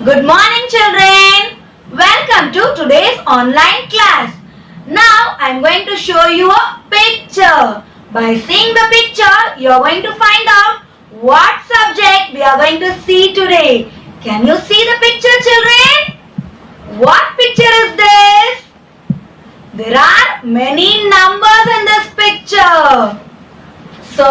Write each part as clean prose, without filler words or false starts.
Good morning, children. Welcome to today's online class. Now I am going to show you a picture. By seeing the picture, you are going to find out what subject we are going to see today. Can you see the picture, children? What picture is this? There are many numbers in this picture. So,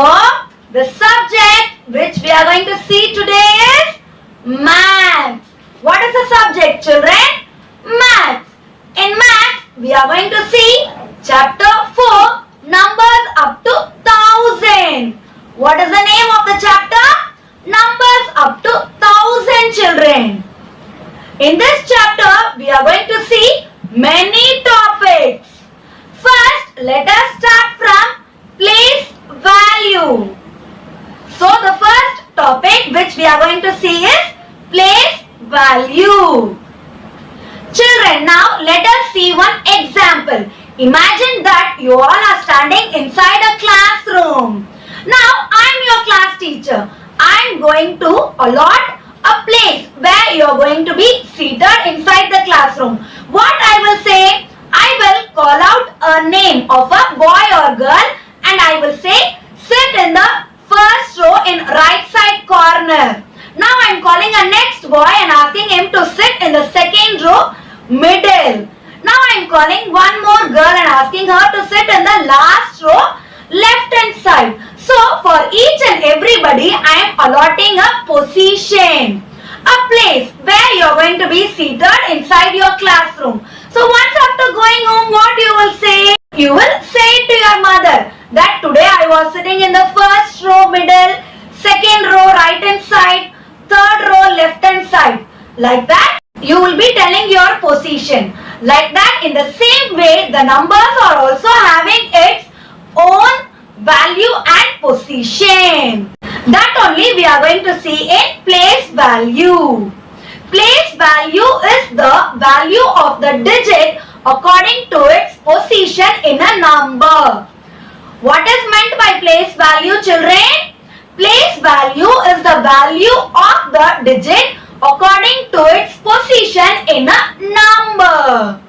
the subject which we are going to see today is Maths. What is the subject, children? Maths. In Maths, we are going to see chapter 4, numbers up to 1000. What is the name of the chapter? Numbers up to 1000, children. In this chapter, we are going to see many topics. First, let us start from place value. So, the first topic which we are going to see is place value. Children, now let us see one example. Imagine that you all are standing inside a classroom. Now, I am your class teacher. I am going to allot a place where you are going to be seated inside the classroom. What I will say? I will call out a name of a boy or girl and I will say sit in the first row in right side corner. Now I am calling a next boy and asking him to sit in the second row middle. Now I am calling one more girl and asking her to sit in the last row left hand side. So for each and everybody I am allotting a position, a place where you are going to be seated inside your classroom. So once after going home, what you will say? You will say to your mother that today I was sitting in the first row middle, second row right hand side, third row left hand side. Like that, you will be telling your position. Like that, in the same way, the numbers are also having its own value and position. That only we are going to see in place value. Place value is the value of the digit according to its position in a number. What is meant by place value, children? Place value is the value of the digit according to its position in a number.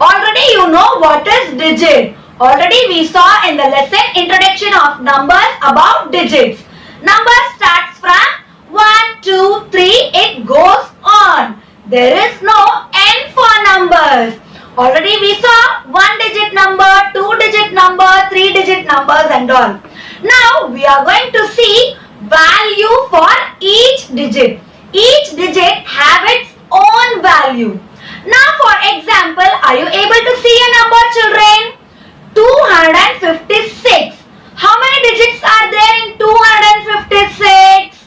Already you know what is digit. Already we saw in the lesson introduction of numbers about digits. Number starts from 1, 2, 3, it goes on. There is no end for numbers. Already we saw 1-digit number, 2-digit number, 3-digit numbers and all. Now we are going to see value for each digit. Each digit have its own value. Now for example, are you able to see a number, children? 256. How many digits are there in 256?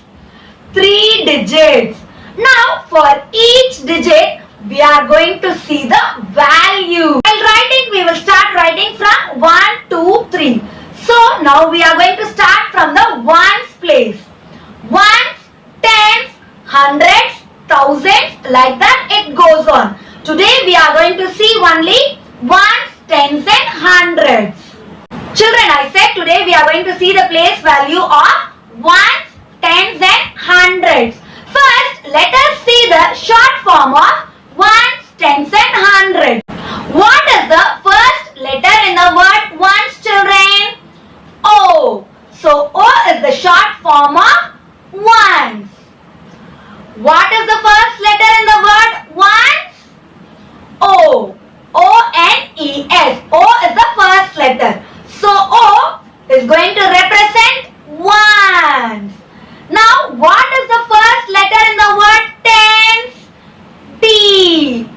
3 digits. Now for each digit, we are going to see the value. While writing, we will start writing from 1, 2, 3. So now we are going to start from the ones place. Ones, tens, hundreds, thousands, like that it goes on. Today we are going to see only ones, tens and hundreds. Children, I said today we are going to see the place value of ones, tens and hundreds. First, let us see the short form of ones, tens and hundreds. What is the first letter in the word ones, children? O. So, O is the short form of ones. What is the first letter in the word ones? O. O-N-E-S. O is the first letter. So, O is going to represent ones. Now, what is the first letter in the word tens? T.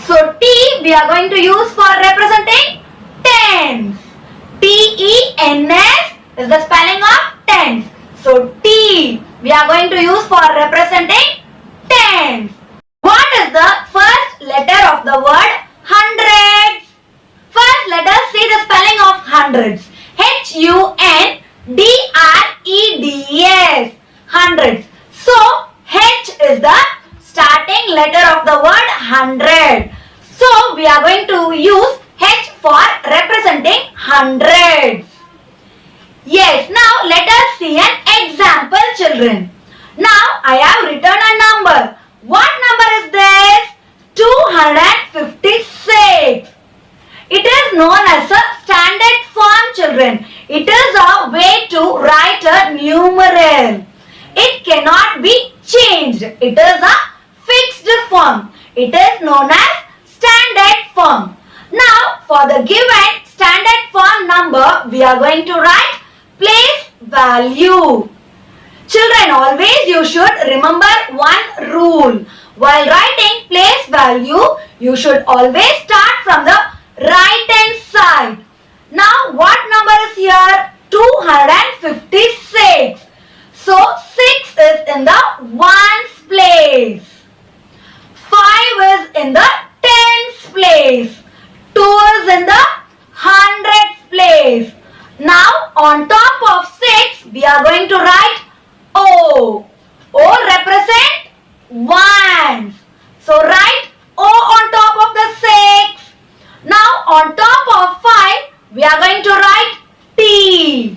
So, T we are going to use for representing tens. T-E-N-S is the spelling of tens. So, T we are going to use for representing tens. What is the first letter of the word hundreds? First, let us see the spelling of hundreds. H-U-N-D-R-E-D-S. Hundreds. So, H is the starting letter of the word hundred. So, we are going to use H for representing hundreds. Yes, now let us see an example, children. Now I have written a number It is a fixed form. It is known as standard form. Now, for the given standard form number, we are going to write place value. Children, always you should remember one rule. While writing place value, you should always start from the right hand side. Now, what number is here? 256. So, 6 is in the ones place. 5 is in the tens place. 2 is in the hundreds place. Now, on top of 6, we are going to write O. O represent ones. So, write O on top of the 6. Now, on top of 5, we are going to write T.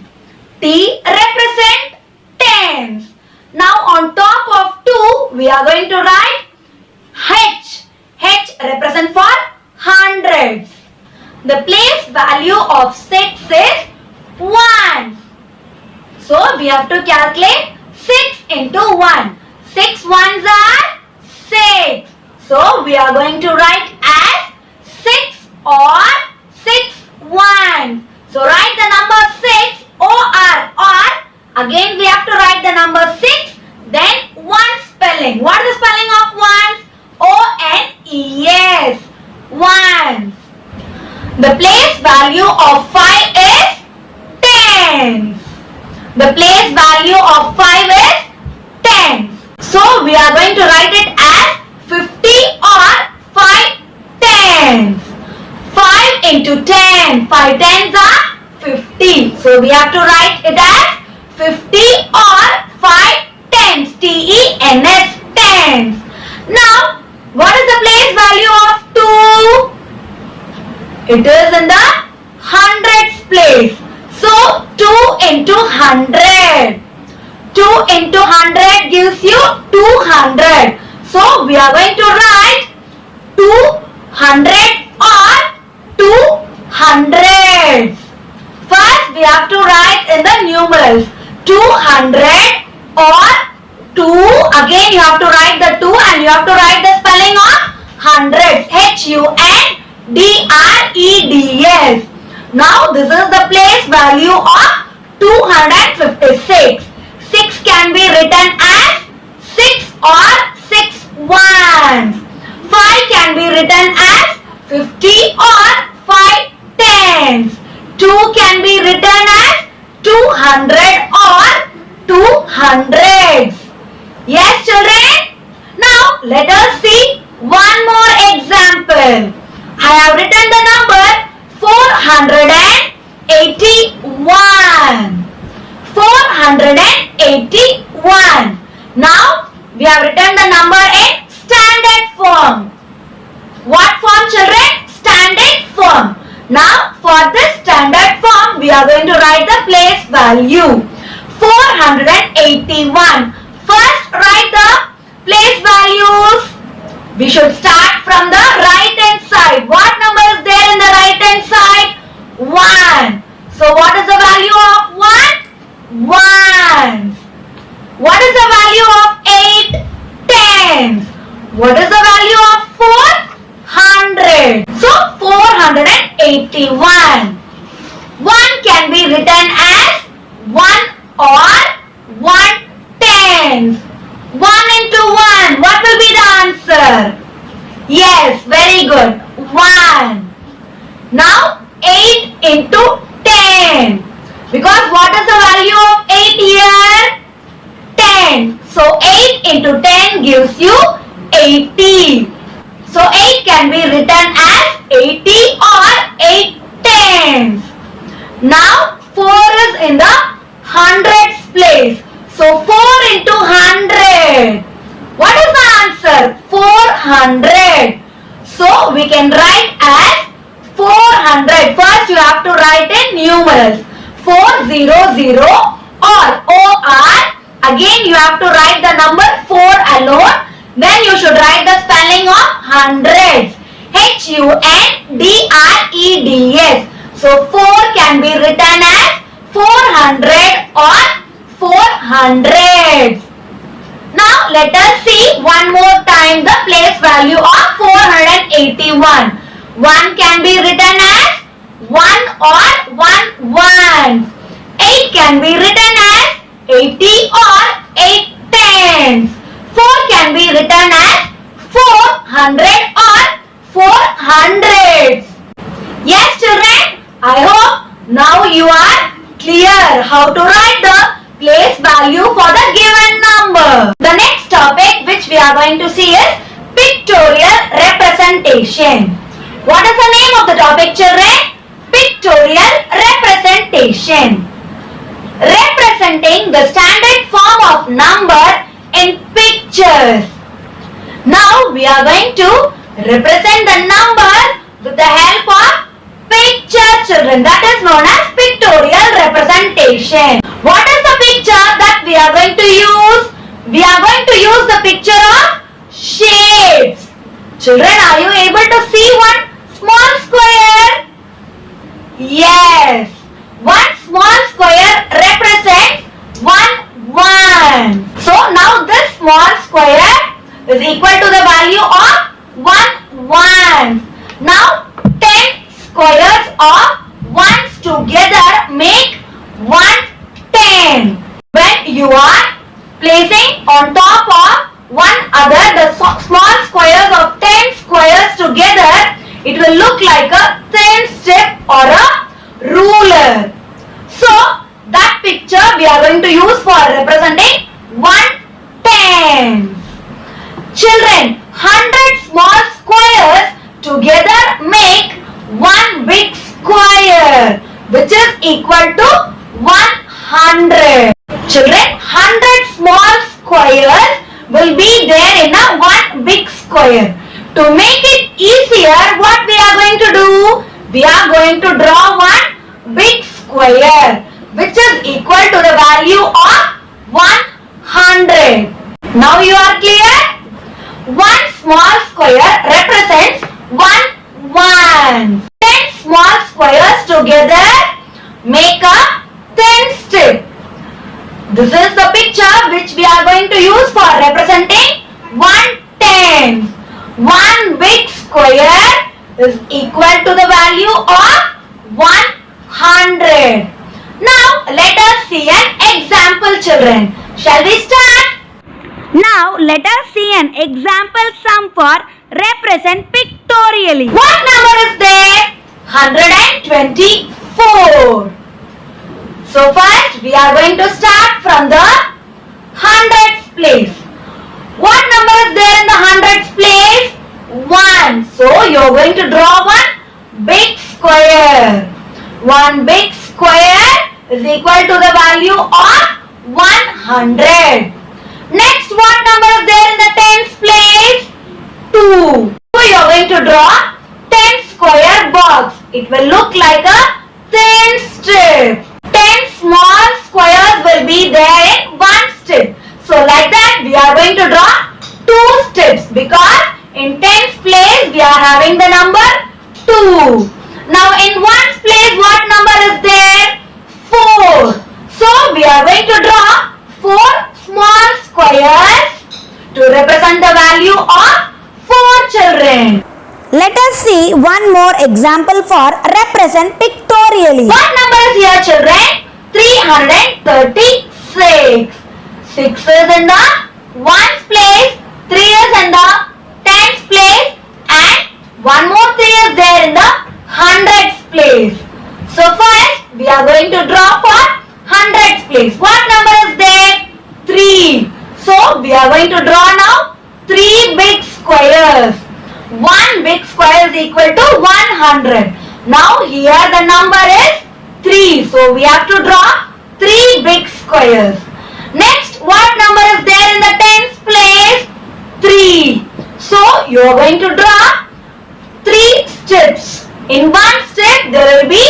T represent tens. Now, on top of 2, we are going to write H. H represent for hundreds. The place value of 6 is 1. So, we have to calculate 6 into 1. 6 ones are 6. So, we are going to write as 6 or 6 ones. So, write the number 6 or. Again, we have to write the number 6. Then, one spelling. What is the spelling of ones? O-N-E-S. Ones. The place value of 5 is tens. The place value of 5 is tens. So, we are going to write it as 50 or 5 tens. 5 into 10. 5 tens are 50. So, we have to write it as 50 or 5 tens. T-E-N-S. Tens. Now, what is the place value of 2? It is in the hundreds place. So, 2 into 100. 2 into 100 gives you 200. So, we are going to write 200 or 200. First, we have to write in the numerals. 200 or 2. Again, you have to write the 2 and you have to write the spelling of hundreds. H-U-N-D-R-E-D-S. Now, this is the place value of 256. 6 can be written as 6 or 6 ones. 5 can be written as 50 or 5 tens. 2 can be written as 200 or 200s. Yes, children? Now, let us see one more example. I have written the number 481. 481. Now, we have written the number in standard form. What form, children? Standard form. Now, for this standard form, we are going to write the place value. 481. First, write the place values. We should start from the right hand side. What number is there in the right hand side? 1. So, what is the value of 1? 1. What is the value of 8? Tens. What is the value of 4? 100. So, 481. 1 can be written as 1 or 1 tens. 1 into 1. What will be the answer? Yes, very good. 1. Now, 8 into 10. Because what is the value of 8 here? 10. So, 8 into 10 gives you 80. So, 8 can be written as 80 or 8 tens. Now, 4 is in the hundreds place. So, 4 into 100. What is the answer? 400. So, we can write as 400. First, you have to write in numerals. 400 or OR. Again, you have to write the number 4 alone. Then you should write the spelling of hundreds. H-U-N-D-R-E-D-S. So, 4 can be written as 400 or 400. Now let us see one more time the place value of 481. 1 can be written as 1 or 1 ones. 8 can be written as 80 or 8 tens. 4 can be written as 400 or 400s. Yes children, I hope now you are clear how to write the place value for the given number. The next topic which we are going to see is pictorial representation. What is the name of the topic children? Pictorial representation. Representing the standard form of number in pictures. Now we are going to represent the numbers with the help of picture children. That is known as pictorial representation. What is the picture that we are going to use? We are going to use the picture of shapes. Children, are you able to see one small square? Yes. One small square represents one. So now this small square is equal to the value of 1. Now 10 squares of ones together make 110. When you are placing on top of one other the small squares of 10 squares together, it will look like a thin strip or a ruler. So that picture we are going to use for representing 110. Children, 100 small squares together make one big square, which is equal to 100. Children, 100 small squares will be there in a one big square. To make it easier, what we are going to do? We are going to draw one big square, which is equal to the value of 100. Now you are clear? One small square represents 1. 10 small squares together make a thin strip. This is the picture which we are going to use for representing 110. One big square is equal to the value of 100. Now let us see an example children. Shall we start? Now let us see an example sum for represent pictorially. What number is there? 124. So first we are going to start from the hundreds place. What number is there in the hundreds place? 1. So you are going to draw one big square. One big square is equal to the value of 100. Next, what number is there in the tens place? 2. So you are going to draw 10 square box. It will look like a thin strip. 10 small squares will be there in one strip. So like that we are going to draw 2 strips because in tens place we are having the number 2. Now in ones place what number is there? 4. So we are going to draw 4 small squares to represent the value of 4 children. Let us see one more example for represent pictorially. What number is here children? 336. 6 is in the ones place, 3 is in the tens place and one more 3 is there in the hundreds place. So first we are going to draw for hundreds place. What number is there? 3. So we are going to draw now 3 big squares. One big square is equal to 100. Now here the number is 3. So we have to draw 3 big squares. Next, what number is there in the tens place? 3. So you are going to draw 3 strips. In one strip there will be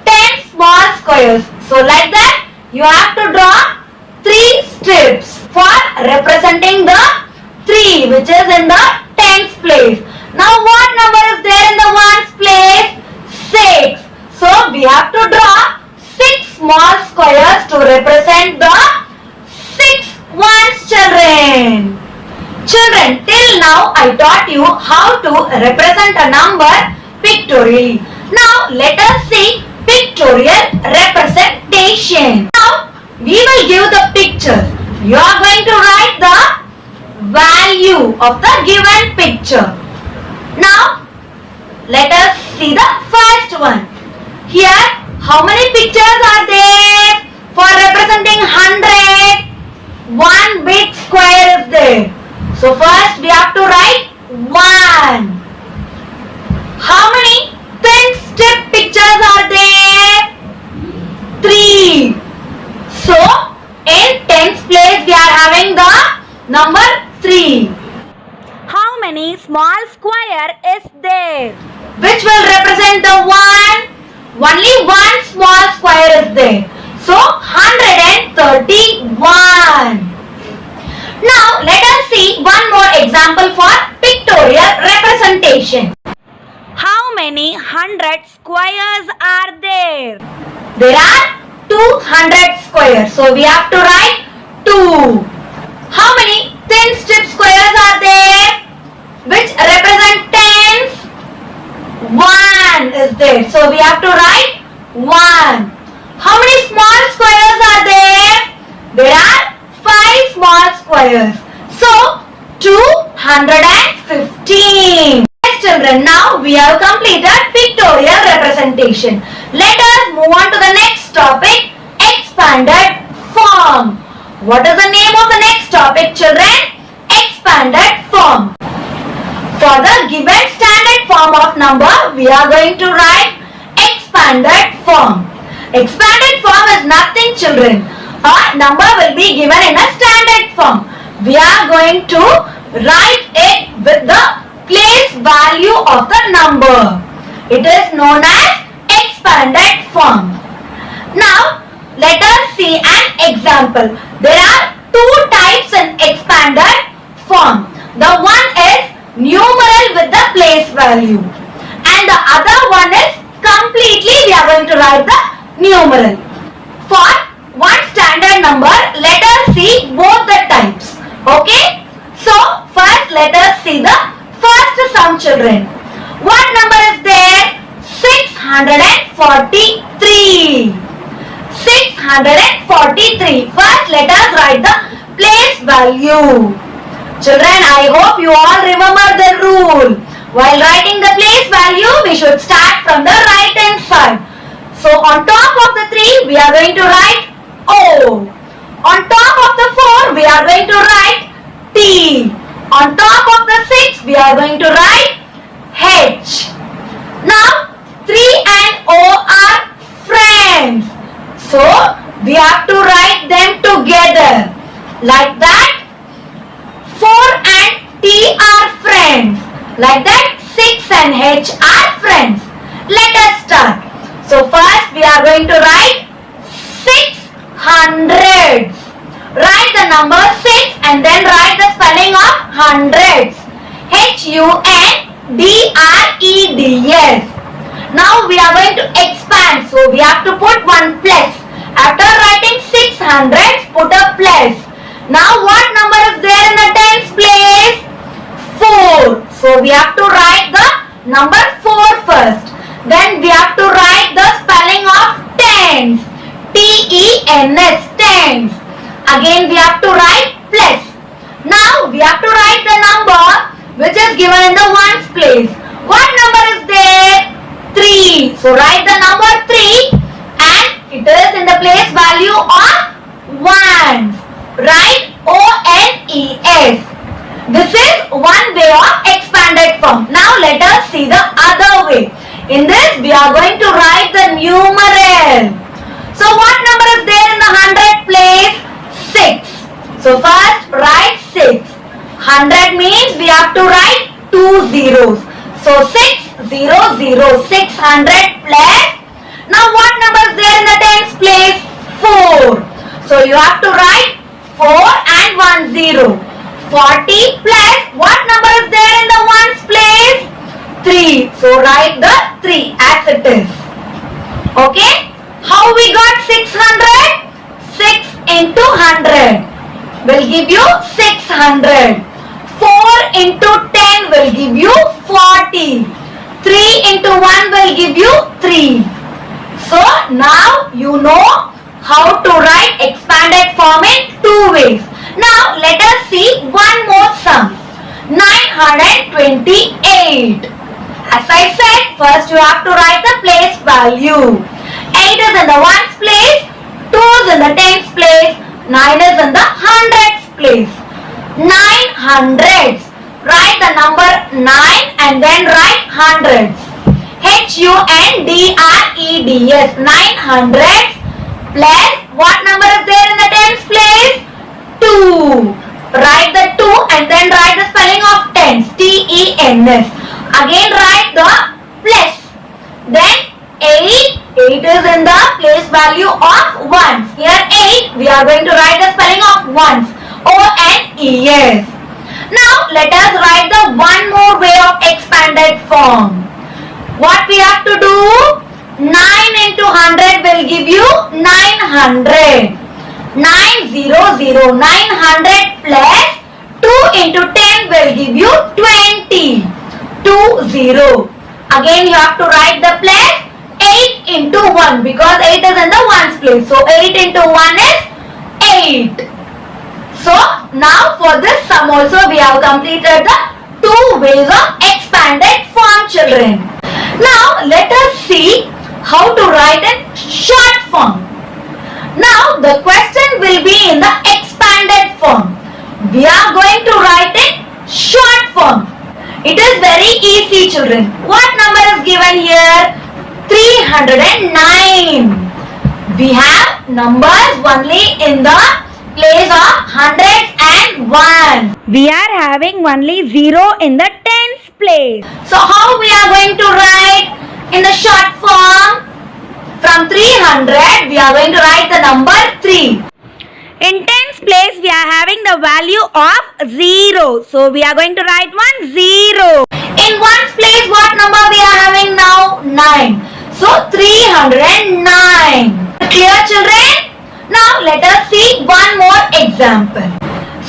10 small squares. So like that you have to draw 3 strips for representing the 3 which is in the tens place. Now what number is there in the ones place? 6. So we have to draw 6 small squares to represent the 6 ones, children. Children, till now I taught you how to represent a number pictorially. Now let us see pictorial representation. Now we will give the picture. You are going to write the value of the given picture. Now let us see the first one. Here, how many pictures are there? For representing 100, one big square is there. So first we have to write 1. How many thin strip pictures are there? 3. So in tens place we are having the number 3. How many small square is there? Which will represent the 1? Only one small square is there. So 131. Now let us see one more example for pictorial representation. How many 100 squares are there? There are 200 squares. So we have to write 2. How many thin strip squares are there? Which represent tens? 1 is there. So we have to write 1. How many small squares are there? There are 5 small squares. So 215. Yes, children, now we have completed pictorial representation. Let us move on to the next topic, expanded form. What is the name of the next topic, children? Expanded form. For the given standard form of number, we are going to write expanded form. Expanded form is nothing, children. A number will be given in a standard form. We are going to write it with the place value of the number. It is known as expanded form. Now, let us see an example. There are two types in expanded form. The one is numeral with the place value, and the other one is completely we are going to write the numeral. For one standard number, let us see both the types. Okay? So first let us see the first sum, children. What number is there? 643. 643. First let us write the place value. Children, I hope you all remember the rule. While writing the place value, we should start from the right hand side. So on top of the 3, we are going to write O. On top of the 4, we are going to write T. On top of the 6, we are going to write H. Now, 3 and O are friends. So, we have to write them together. Like that, 4 and T are friends. Like that, 6 and H are friends. Let us start. So first we are going to write 600. Write the number 6 and then write the spelling of hundreds. H-U-N-D-R-E-D-S. Now we are going to expand. So we have to put one plus. After writing 600, put a plus. Now what number is there in the tens place? 4. So we have to write the number 4 first. Then we have to write the spelling of tens. T-E-N-S, tens. Again we have to write plus. Now we have to write the number which is given in the ones place. What number is there? 3. So write the number 3 and it is in the place value of ones. Write O-N-E-S. This is one way of expanded form. Now let us see the other way. In this we are going to write the numeral. So what number is there in the 100 place? 6. So first write 6. 100 means we have to write 2 zeros. So 600, 600 plus. Now what number is there in the tens place? 4. So you have to write 4 and 1 0. 40 plus what number is there in the ones place? 3. So write the 3 as it is. Okay? How we got 600? 6 into 100. will give you 600. 4 into 10 will give you 40. 3 into 1 will give you 3. So now you know how to write expanded form in 2 ways. Now let us see one more sum. 928. As I said, first you have to write the place value. 8 is in the ones place, 2 is in the tens place, 9 is in the hundreds place. 900s. Write the number 9 and then write hundreds. HUNDREDS. 900s plus what number is there in the tens place? 2. Write the 2 and then write the spelling of tens. TENS. Again write the plus. Then 8. 8 is in the place value of ones. Here 8 we are going to write the spelling of ones. ONES. Now let us write the one more way of expanded form. What we have to do? 9 into 100 will give you 900. 900. 900 plus 2 into 10 will give you 20. 20. Again you have to write the plus 8 into 1 because 8 is in the ones place. So 8 into 1 is 8. So now for this sum also we have completed the 2 ways of expanded form, children. Now let us see how to write in short form. Now the question will be in the expanded form. We are going to write in short form. It is very easy, children. What number is given here? 309. We have numbers only in the place of hundreds and ones. We are having only 0 in the tens place. So how we are going to write in the short form? From 300 we are going to write the number 3. In tens place we are having the value of 0. So we are going to write 0. In ones place what number we are having now? 9. So 309. Clear, children? Now let us see one more example.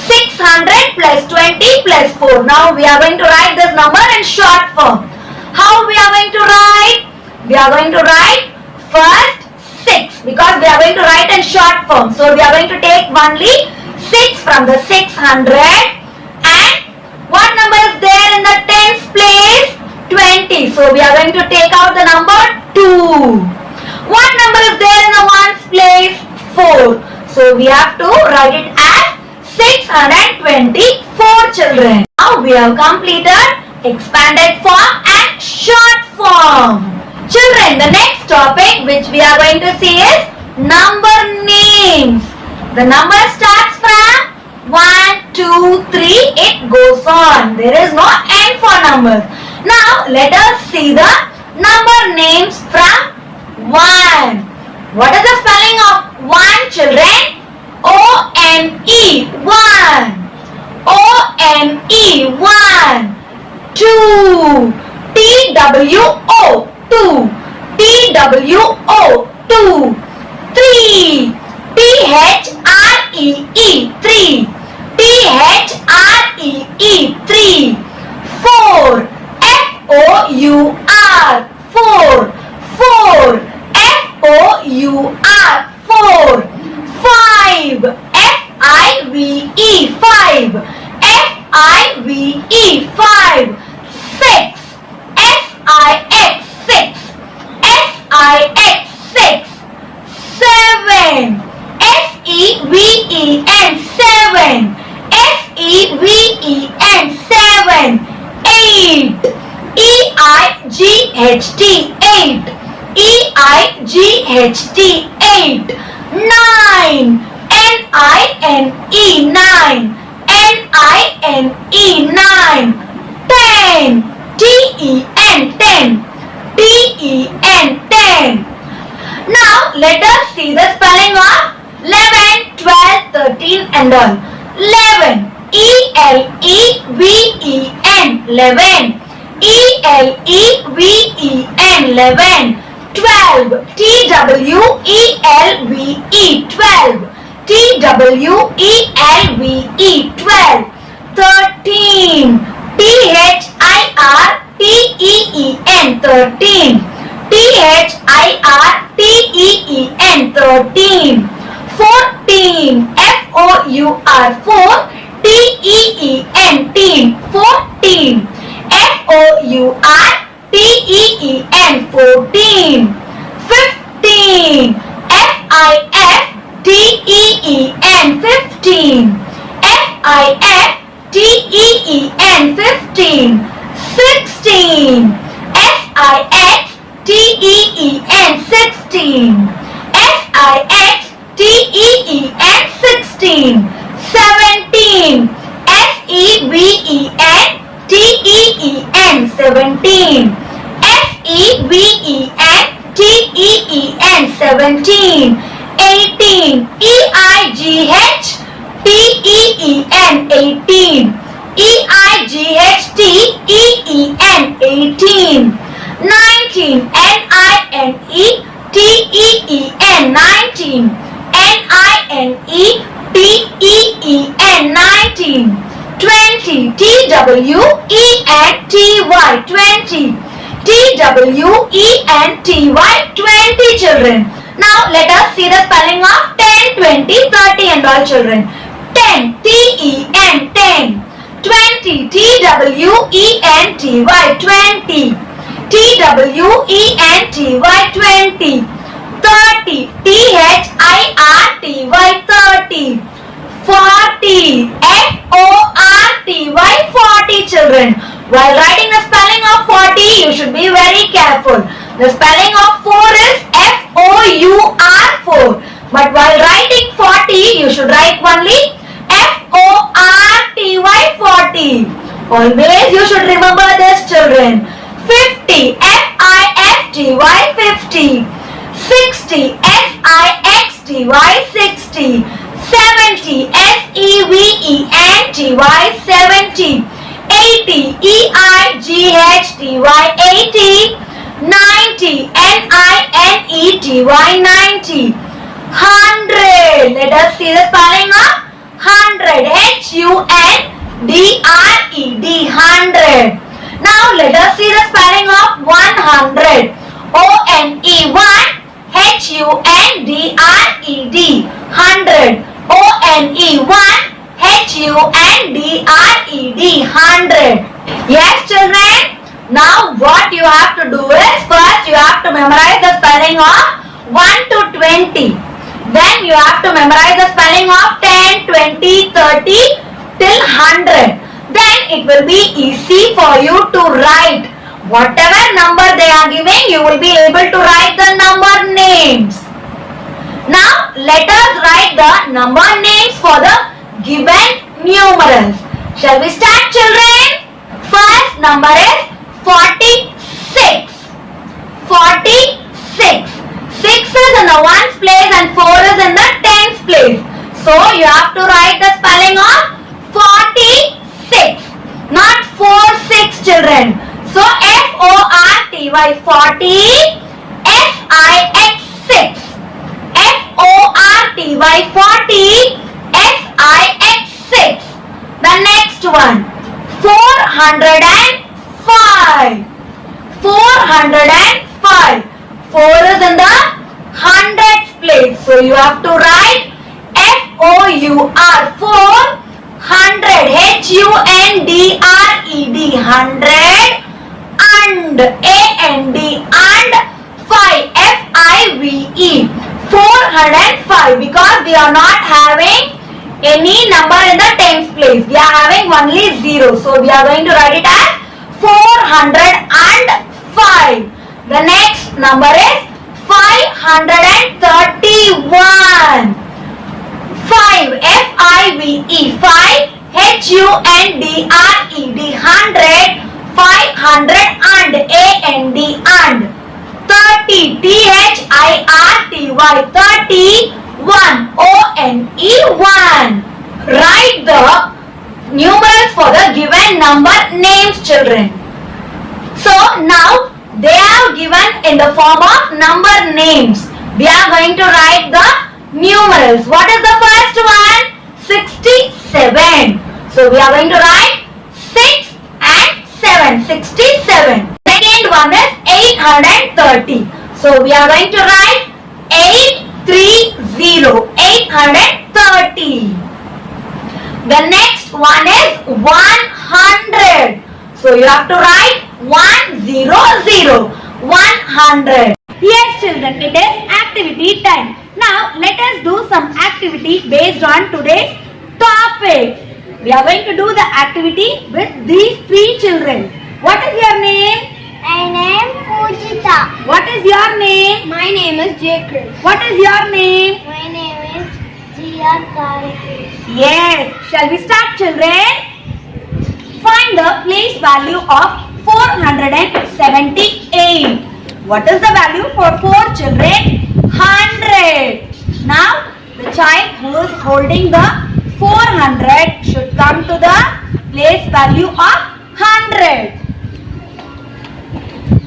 600 plus 20 plus 4. Now we are going to write this number in short form. How we are going to write? We are going to write first 6 because we are going to write in short form. So we are going to take only 6 from the 600 and what number is there in the tens place? 20. So we are going to take out the number 2. What number is there in the ones place? 4. So we have to write it as 624, children. Now we have completed expanded form and short form. Children, the next topic which we are going to see is number names. The number starts from 1, 2, 3. It goes on. There is no end for numbers. Now let us see the number names from 1. What is the spelling of 1, children? O-N-E, 1. O-N-E, 1. 2. T-W-O, 2. T-W-O, 2. 3. T-H-R-E-E, 3. T-H-R-E-E, 3. 4. F-O-U-R, 4. 4. F-O-U-R, 4. 5. F-I-V-E, 5. F-I-V-E, 5. 6. S-I-X, 6. S-I-X, 6. 7. S-E-V-E-N, 7. S-E-V-E-N, 7. 8. E-I-G-H-T, 8. E-I-G-H-T, 8. 9. N-I-N-E, 9. N-I-N-E, 9. 10. T-E-N, 10. T-E-N, 10. Now let us see the spelling of 11, 12, 13 and all. 11. E-L-E-V-E-N, 11. E-L-E-V-E-N, 11. 12. T-W-E-L-V-E, 12. T-W-E-L-V-E 12. 13. T-H-I-R-T-E-E-N 13. T-H-I-R-T-E-E-N 13. 14. F-O-U-R 4. T-E-E-N teen 14. F-O-U-R-T-E-E-N 14. 15. F-I-F-T-E-E-N 15. F-I-F-T-E-E-N 15. 16. S-I-X-T-E-E-N 16. S-I-X-T-E-E-N 16. 17. S-E-V-E-N-T-E-E-N 17. S-E-V-E-N-T-E-E-N 17. 18. E-I-G-H-T-E-E-N 18. E-I-G-H-T-E-E-N 18. 19. N-I-N-E-T-E-E-N 19. N-I-N-E-T-E-E-N 19. 20. T-W-E-N-T-Y 20. T-W-E-N-T-Y 20 children. Now let us see the spelling of 10, 20, 30 and all children. 10. T-E-N 10. 20. T-W-E-N-T-Y 20. T-W-E-N-T-Y 20. 30. T-H-I-R-T-Y 30. 40. F-O-R-T-Y 40 children. While writing the spelling of 40, you should be very careful. The spelling of 4 is F-O-U-R 4. But while writing 40, you should write only F-O-R-T-Y 40. Always you should remember this children. 50. F-I-F-T-Y 50. 60. S-I-X-T-Y 60. 70. S-E-V-E-N-T-Y 70. 80. E-I-G-H-T-Y 80. 90. N-I-N-E-T-Y 90. 100. Let us see the spelling of 100. H-U-N-D-R-E-D 100. Now let us see the spelling of 100. O-N-E 1. H-U-N-D-R-E-D 100. O-N-E 1. H-U-N-D-R-E-D 100. Yes children. Now what you have to do is, first you have to memorize the spelling of 1 to 20. Then you have to memorize the spelling of 10, 20, 30 till 100. Then it will be easy for you to write. Whatever number they are giving, you will be able to write the number names. Now let us write the number names for the given numerals. Shall we start children? First number is 46. 46. 6 is in the ones place and 4 is in the tens place. So you have to write the spelling of 46. Not 46 children. So F-O-R-T-Y 40. S-I-X 6. F-O-R-T-Y 40. S-I-X 6. The next one. 405. 405. 4 is in the hundreds place. So you have to write F-O-U-R 4. 100. H-U-N-D-R-E-D 100. And A-N-D and 5. F-I-V-E 405. Because we are not having any number in the tens place. We are having only 0. So we are going to write it as 405. The next number is 531. 5. F-I-V-E 5. H-U-N-D-R-E-D 100. 500 and A-N-D and 30. T-H-I-R-T-Y 30. 1. O-N-E 1. Write the numerals for the given number names children. So now they are given in the form of number names. We are going to write the numerals. What is the first one? 67. So we are going to write 6 and 7. 67. Second one is 830. So we are going to write 830. 830. The next one is 100. So you have to write 100. 100. Yes, children, it is activity time. Now, let us do some activity based on today's topic. We are going to do the activity with these three children. What is your name? My name is Pujita. What is your name? My name is Jacob. What is your name? My name is Jia Karake. Yes. Shall we start, children? Find the place value of 478. What is the value for 4 children? 100. Now, the child who is holding the 400 should come to the place value of 100.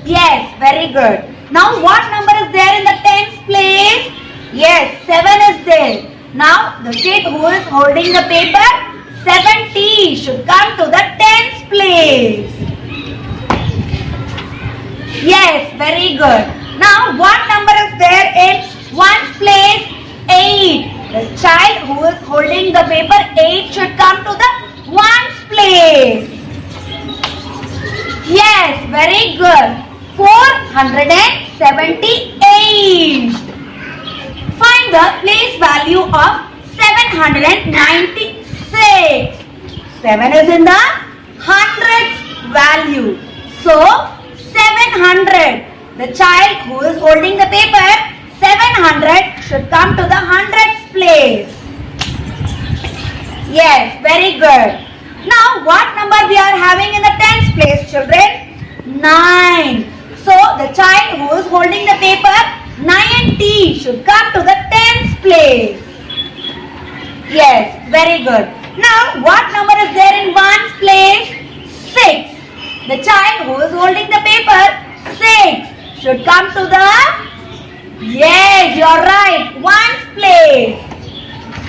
Yes, very good. Now, what number is there in the tens place? Yes, 7 is there. Now, the kid who is holding the paper, 70 should come to the tens place. Yes, very good. Now, what number is there in ones place? 8. The child who is holding the paper 8 should come to the ones place. Yes, very good. 478. Find the place value of 796. 7 is in the hundreds value. So, 700. The child who is holding the paper, 700 should come to the hundreds place. Yes, very good. Now, what number we are having in the tens place, children? 9. So, the child who is holding the paper, 90 should come to the tens place. Yes, very good. Now, what number is there in ones place? 6. The child who is holding the paper, 6 should come to the, yes, you are right, ones place.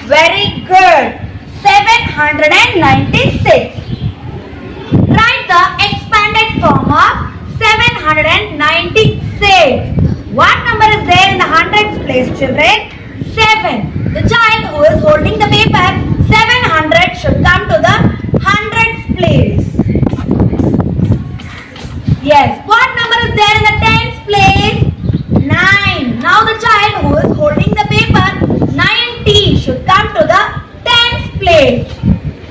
Very good. 796. Write the expanded form of 796. What number is there in the hundreds place, children? 7. The child who is holding the paper, 700 should come to the hundreds place. Yes. What number is there in the tens place? 9. Now the child who is holding the paper, 90 should come to the tens place.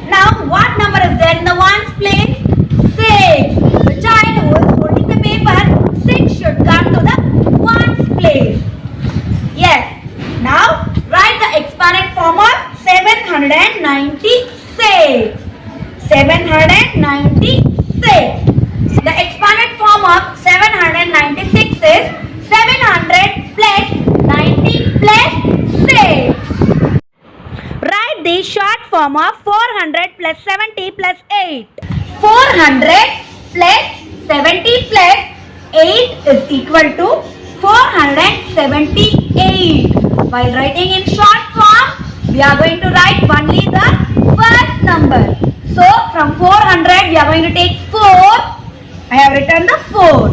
Now what number is there in the ones place? 6. The child who is holding the paper, 6 should come to the ones place. Yes. Now write the expanded form of 796. 796. The expanded form of 796 is 700 plus 90 plus 6. Write the short form of 400 plus 70 plus 8. 400 plus 70 plus 8 is equal to 478. While writing in short form, we are going to write only the first number. So, from 400 we are going to take 4. I have written the 4.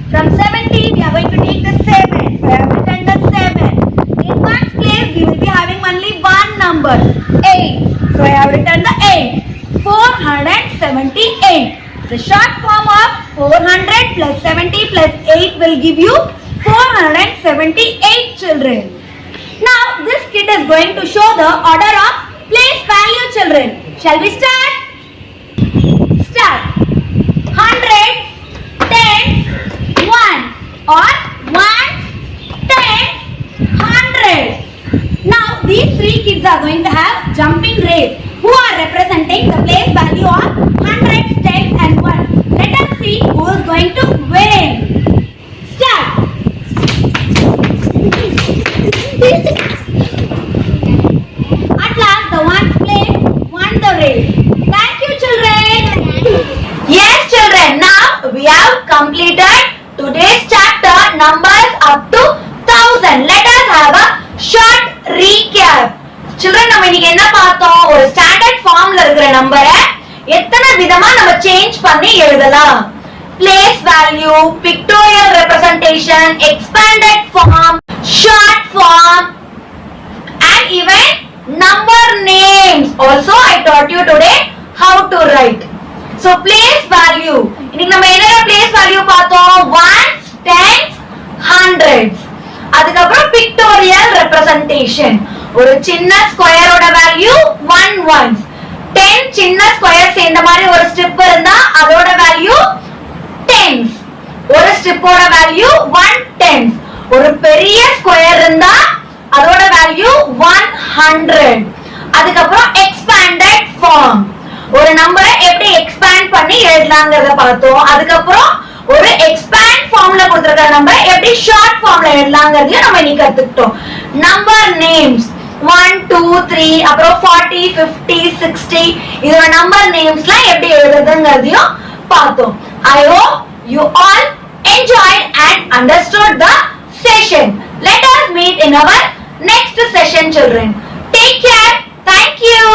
From 70 we are going to take the 7. So I have written the 7. In ones place we will be having only one number, 8. So I have written the 8. 478. The short form of 400 plus 70 plus 8 will give you 478 children. Now this kid is going to show the order of place value, children. Shall we start? Start. 100, 10, 1 or 1, 10, 100. Now these three kids are going to have jumping race who are representing the place value of 100, 10 and 1. Let us see who is going to win. Start. At last the ones place won the race. Thank you, children. Yes, children. Now we have completed today's chapter numbers up to 1000. Let us have a short recap. என்ன பார்த்தோம்? ஒரு standard ஃபார்ம்ல இருக்கிற நம்பரை எத்தனை விதமா நம்ம change பண்ணி எழுதலாம்? place value, pictorial representation, expanded form, short form, and even number names. Also, I taught you today how to write. So, place value. இன்னைக்கு நம்ம என்னென்ன place value பார்த்தோம்? ones, tens, hundreds. அதுக்கப்புறம் pictorial representation. ஒரு சின்ன ஸ்கொயரோட வேல்யூ 1 ones. 10 சின்ன square சேர்ந்த மாதிரி ஒரு ஸ்ட்ரிப் இருந்தா அதோட வேல்யூ tens. ஒரு ஸ்ட்ரிப்போட வேல்யூ 1 tens. ஒரு பெரிய ஸ்கொயர் இருந்தா அதோட வேல்யூ 100. அதுக்கப்புறம் expanded form. ஒரு நம்பரை எப்படி எக்ஸ்பேண்ட் பண்ணி எழுதலாம்ங்கறத பார்த்தோம். அதுக்கப்புறம் ஒரு எக்ஸ்பேண்ட் ஃபார்ம்ல கொடுத்திருக்கிற நம்பரை எப்படி ஷார்ட் ஃபார்ம்ல எழுதலாம்ங்கறதையும் நம்ம இன்னைக்கு கத்துக்கிட்டோம். நம்பர் நேம்ஸ் 1 2 3 அப்புறம் 40 50 60 இதோட நம்பர் நேம்ஸ்லாம் எப்படி எழுதுறதுங்கறதையும் பார்த்தோம். I hope you all enjoyed and understood the session. Let us meet in our next session, children. Take care. Thank you.